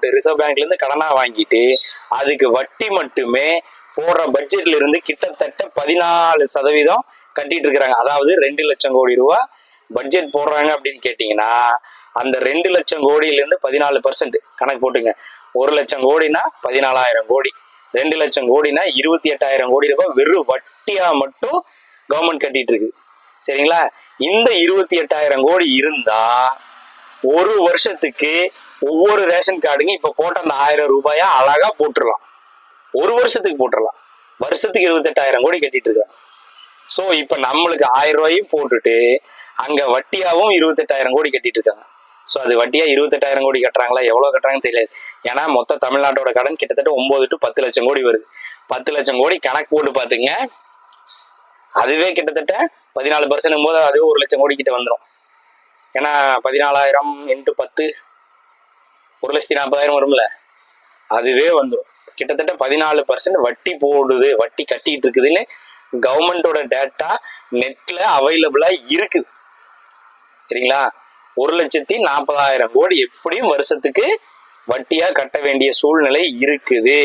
Government reserve பேங்க்ல இருந்து கடனா வாங்கிட்டு அதுக்கு வட்டி மட்டுமே போடுற பட்ஜெட்ல இருந்து கிட்டத்தட்ட 14% கட்டிட்டு இருக்கிறாங்க. அதாவது 2 லட்சம் கோடி ரூபாய் பட்ஜெட் போடுறாங்க அப்படின்னு கேட்டீங்கன்னா அந்த 2 லட்சம் கோடியில இருந்து 14% கணக்கு போட்டுங்க. 1 லட்சம் கோடினா 14,000 கோடி, 2 லட்சம் கோடினா 28,000 கோடி ரூபாய் வெறும் வட்டியா மட்டும் கவர்மெண்ட் கட்டிட்டு இருக்கு. சரிங்களா? இந்த 28,000 கோடி இருந்தா ஒரு வருஷத்துக்கு ஒவ்வொரு ரேஷன் கார்டுங்க இப்ப போட்ட அந்த 1000 ரூபாயா அழகா போட்டுடலாம். ஒரு வருஷத்துக்கு போட்டுடலாம். வருஷத்துக்கு 28,000 கோடி கட்டிட்டு இருக்காங்க. சோ இப்ப நம்மளுக்கு 1000 ரூபாயும் போட்டுட்டு அங்க வட்டியாவும் 28,000 கோடி கட்டிட்டு இருக்காங்க. சோ அது வட்டியா 28,000 கோடி கட்டுறாங்களா, எவ்வளவு கட்டுறாங்கன்னு தெரியாது. ஏன்னா மொத்த தமிழ்நாட்டோட கடன் கிட்டத்தட்ட 9 to 10 லட்சம் கோடி வருது. 10 லட்சம் கோடி கணக்கு போட்டு பாத்துங்க. அதுவே கிட்டத்தட்ட 14% போது அதுவே 1 லட்சம் கோடி கிட்ட வந்துடும். ஏன்னா 14,000 into 10 1,40,000 வரும்ல, அதுவே வந்துடும். கிட்டத்தட்ட 14% வட்டி போடுது, வட்டி கட்டிட்டு இருக்குதுன்னு கவர்மெண்டோட டேட்டா நெட்ல அவைலபிளா இருக்குது. சரிங்களா? 1,40,000 கோடி எப்படியும் வருஷத்துக்கு வட்டியா கட்ட வேண்டிய சூழ்நிலை இருக்குது.